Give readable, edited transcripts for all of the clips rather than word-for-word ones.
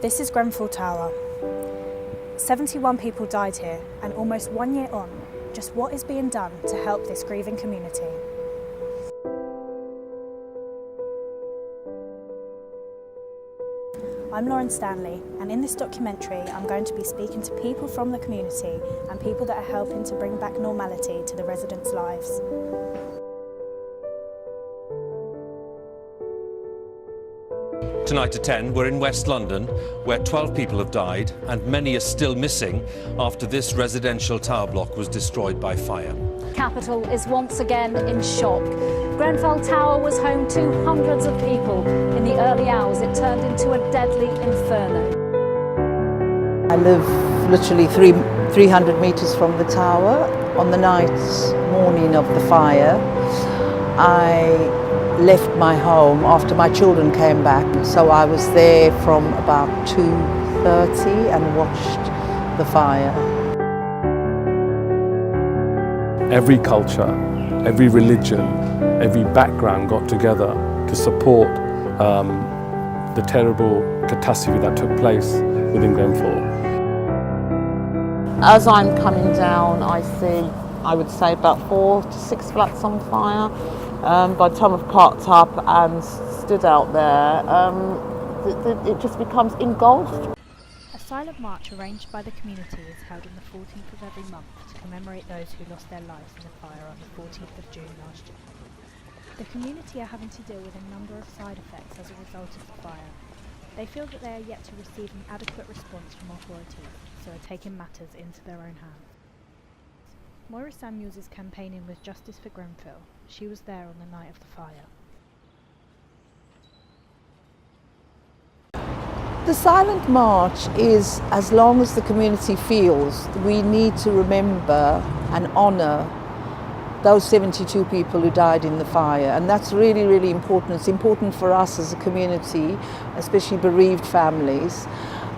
This is Grenfell Tower. 71 people died here, and almost 1 year on, just what is being done to help this grieving community? I'm Lauren Stanley, and in this documentary I'm going to be speaking to people from the community and people that are helping to bring back normality to the residents' lives. Tonight at 10, we're in West London, where 12 people have died and many are still missing after this residential tower block was destroyed by fire. Capital is once again in shock. Grenfell Tower was home to hundreds of people. In the early hours, it turned into a deadly inferno. I live literally 300 metres from the tower. On the morning of the fire, I left my home after my children came back. So I was there from about 2:30 and watched the fire. Every culture, every religion, every background got together to support the terrible catastrophe that took place within Grenfell. As I'm coming down, I see, I would say, about 4 to 6 flats on fire. By the time I've parked up and stood out there, it just becomes engulfed. A silent march arranged by the community is held on the 14th of every month to commemorate those who lost their lives in the fire on the 14th of June last year. The community are having to deal with a number of side effects as a result of the fire. They feel that they are yet to receive an adequate response from authorities, so are taking matters into their own hands. Moira Samuels is campaigning with Justice for Grenfell. She was there on the night of the fire. The silent march is, as long as the community feels, we need to remember and honour those 72 people who died in the fire, and that's really, really important. It's important for us as a community, especially bereaved families,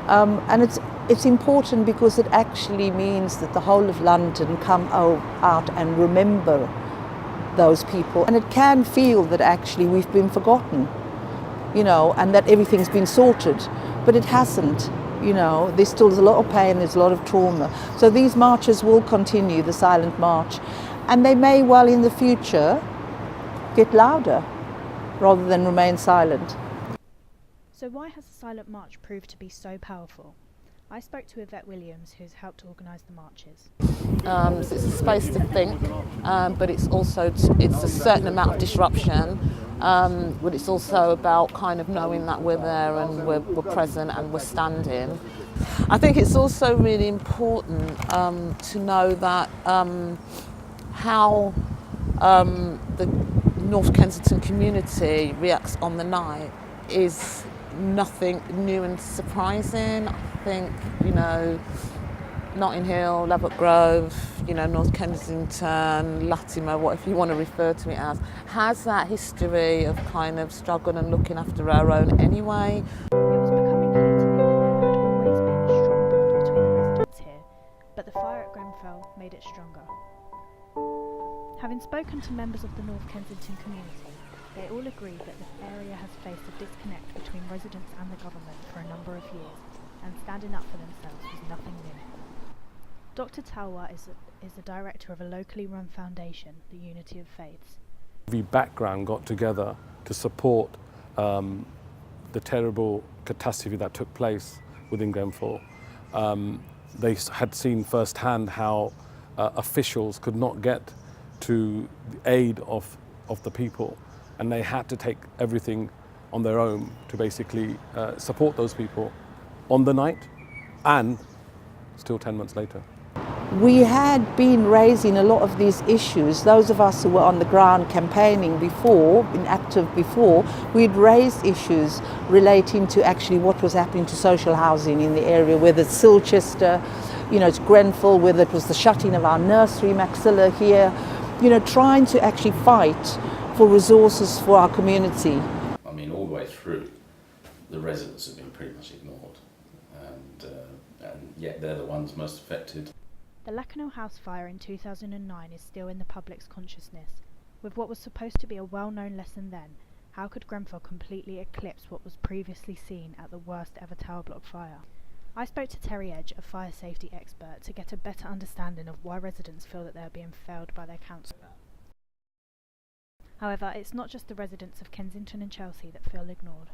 and it's important because it actually means that the whole of London come out and remember those people, and it can feel that actually we've been forgotten, and that everything's been sorted, but it hasn't. There's still a lot of pain, there's a lot of trauma. So these marches will continue, the silent march, and they may well in the future get louder rather than remain silent. So why has the silent march proved to be so powerful? I spoke to Yvette Williams, who's helped organise the marches. So it's a space to think, but it's a certain amount of disruption, but it's also about kind of knowing that we're there and we're present and we're standing. I think it's also really important to know that how the North Kensington community reacts on the night is nothing new and surprising. I think, Notting Hill, Laverick Grove, North Kensington, Latimer, whatever you want to refer to it as, has that history of kind of struggle and looking after our own anyway. It was becoming clear to me that there had always been a strong bond between the residents here, but the fire at Grenfell made it stronger. Having spoken to members of the North Kensington community, they all agree that the area has faced a disconnect between residents and the government for a number of years, and standing up for themselves was nothing new. Dr. Talwar is the director of a locally run foundation, the Unity of Faiths. Every background got together to support the terrible catastrophe that took place within Grenfell. They had seen firsthand how officials could not get to the aid of the people, and they had to take everything on their own to basically support those people on the night and still 10 months later. We had been raising a lot of these issues. Those of us who were on the ground campaigning before, been active before, we'd raised issues relating to actually what was happening to social housing in the area, whether it's Silchester, it's Grenfell, whether it was the shutting of our nursery, Maxilla here, trying to actually fight for resources for our community. I mean, all the way through, the residents have been pretty much ignored, and yet they're the ones most affected. The Lakanal House fire in 2009 is still in the public's consciousness, with what was supposed to be a well-known lesson then, How could Grenfell completely eclipse what was previously seen at the worst ever tower block fire? I spoke to Terry Edge, a fire safety expert, to get a better understanding of why residents feel that they are being failed by their council. However, it's not just the residents of Kensington and Chelsea that feel ignored.